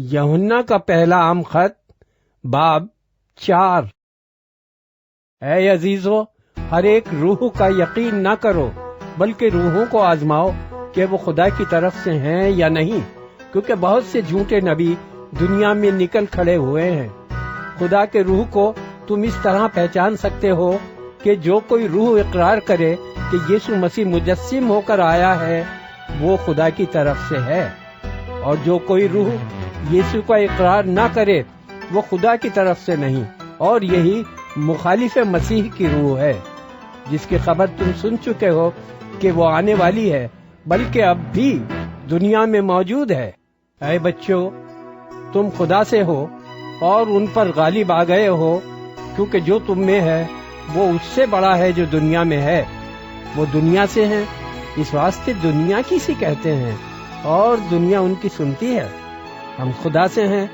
یوحنا کا پہلا عام خط باب 4۔ اے عزیزو، ہر ایک روح کا یقین نہ کرو بلکہ روحوں کو آزماؤ کہ وہ خدا کی طرف سے ہیں یا نہیں، کیونکہ بہت سے جھوٹے نبی دنیا میں نکل کھڑے ہوئے ہیں۔ خدا کے روح کو تم اس طرح پہچان سکتے ہو کہ جو کوئی روح اقرار کرے کہ یسوع مسیح مجسم ہو کر آیا ہے وہ خدا کی طرف سے ہے، اور جو کوئی روح یسوع کا اقرار نہ کرے وہ خدا کی طرف سے نہیں، اور یہی مخالف مسیح کی روح ہے، جس کی خبر تم سن چکے ہو کہ وہ آنے والی ہے بلکہ اب بھی دنیا میں موجود ہے۔ اے بچوں، تم خدا سے ہو اور ان پر غالب آ گئے ہو، کیونکہ جو تم میں ہے وہ اس سے بڑا ہے جو دنیا میں ہے۔ وہ دنیا سے ہیں، اس واسطے دنیا کی سی کہتے ہیں اور دنیا ان کی سنتی ہے۔ ہم خدا سے ہیں،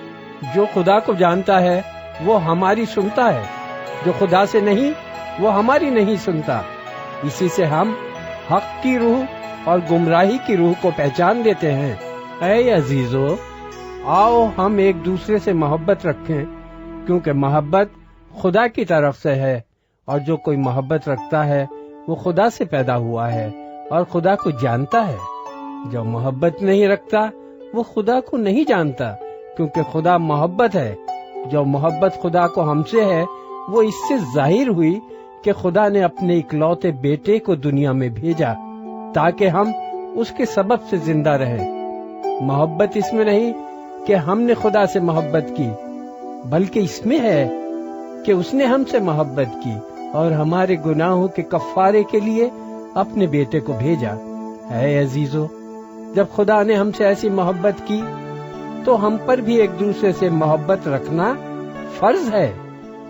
جو خدا کو جانتا ہے وہ ہماری سنتا ہے، جو خدا سے نہیں وہ ہماری نہیں سنتا۔ اسی سے ہم حق کی روح اور گمراہی کی روح کو پہچان لیتے ہیں۔ اے عزیزو، آؤ ہم ایک دوسرے سے محبت رکھیں، کیونکہ محبت خدا کی طرف سے ہے، اور جو کوئی محبت رکھتا ہے وہ خدا سے پیدا ہوا ہے اور خدا کو جانتا ہے۔ جو محبت نہیں رکھتا وہ خدا کو نہیں جانتا، کیونکہ خدا محبت ہے۔ جو محبت خدا کو ہم سے ہے وہ اس سے ظاہر ہوئی کہ خدا نے اپنے اکلوتے بیٹے کو دنیا میں بھیجا تاکہ ہم اس کے سبب سے زندہ رہیں۔ محبت اس میں نہیں کہ ہم نے خدا سے محبت کی، بلکہ اس میں ہے کہ اس نے ہم سے محبت کی اور ہمارے گناہوں کے کفارے کے لیے اپنے بیٹے کو بھیجا۔ اے عزیزو، جب خدا نے ہم سے ایسی محبت کی تو ہم پر بھی ایک دوسرے سے محبت رکھنا فرض ہے۔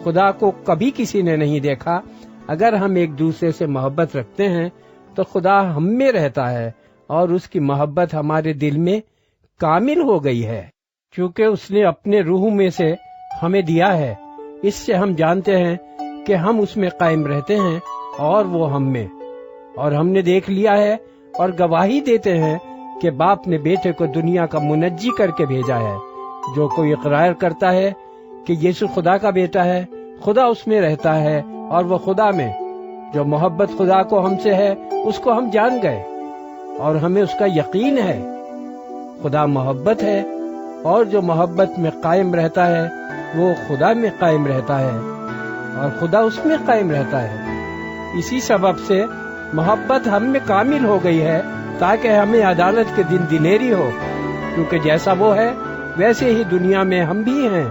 خدا کو کبھی کسی نے نہیں دیکھا۔ اگر ہم ایک دوسرے سے محبت رکھتے ہیں تو خدا ہم میں رہتا ہے اور اس کی محبت ہمارے دل میں کامل ہو گئی ہے، کیونکہ اس نے اپنے روح میں سے ہمیں دیا ہے۔ اس سے ہم جانتے ہیں کہ ہم اس میں قائم رہتے ہیں اور وہ ہم میں، اور ہم نے دیکھ لیا ہے اور گواہی دیتے ہیں کہ باپ نے بیٹے کو دنیا کا منجی کر کے بھیجا ہے۔ جو کوئی اقرار کرتا ہے کہ یسوع خدا کا بیٹا ہے، خدا اس میں رہتا ہے اور وہ خدا میں۔ جو محبت خدا کو ہم سے ہے اس کو ہم جان گئے اور ہمیں اس کا یقین ہے۔ خدا محبت ہے، اور جو محبت میں قائم رہتا ہے وہ خدا میں قائم رہتا ہے اور خدا اس میں قائم رہتا ہے۔ اسی سبب سے محبت ہم میں کامل ہو گئی ہے تاکہ ہمیں عدالت کے دن دلیری ہو، کیونکہ جیسا وہ ہے ویسے ہی دنیا میں ہم بھی ہیں۔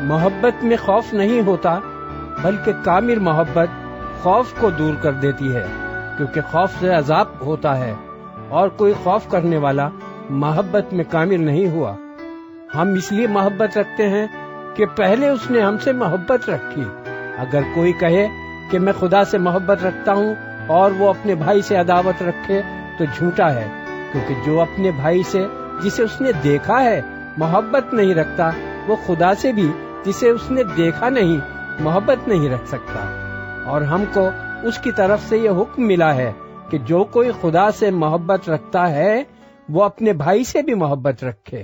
محبت میں خوف نہیں ہوتا، بلکہ کامل محبت خوف کو دور کر دیتی ہے، کیونکہ خوف سے عذاب ہوتا ہے، اور کوئی خوف کرنے والا محبت میں کامل نہیں ہوا۔ ہم اس لیے محبت رکھتے ہیں کہ پہلے اس نے ہم سے محبت رکھی۔ اگر کوئی کہے کہ میں خدا سے محبت رکھتا ہوں اور وہ اپنے بھائی سے عداوت رکھے تو جھوٹا ہے، کیونکہ جو اپنے بھائی سے جسے اس نے دیکھا ہے محبت نہیں رکھتا وہ خدا سے بھی جسے اس نے دیکھا نہیں محبت نہیں رکھ سکتا۔ اور ہم کو اس کی طرف سے یہ حکم ملا ہے کہ جو کوئی خدا سے محبت رکھتا ہے وہ اپنے بھائی سے بھی محبت رکھے۔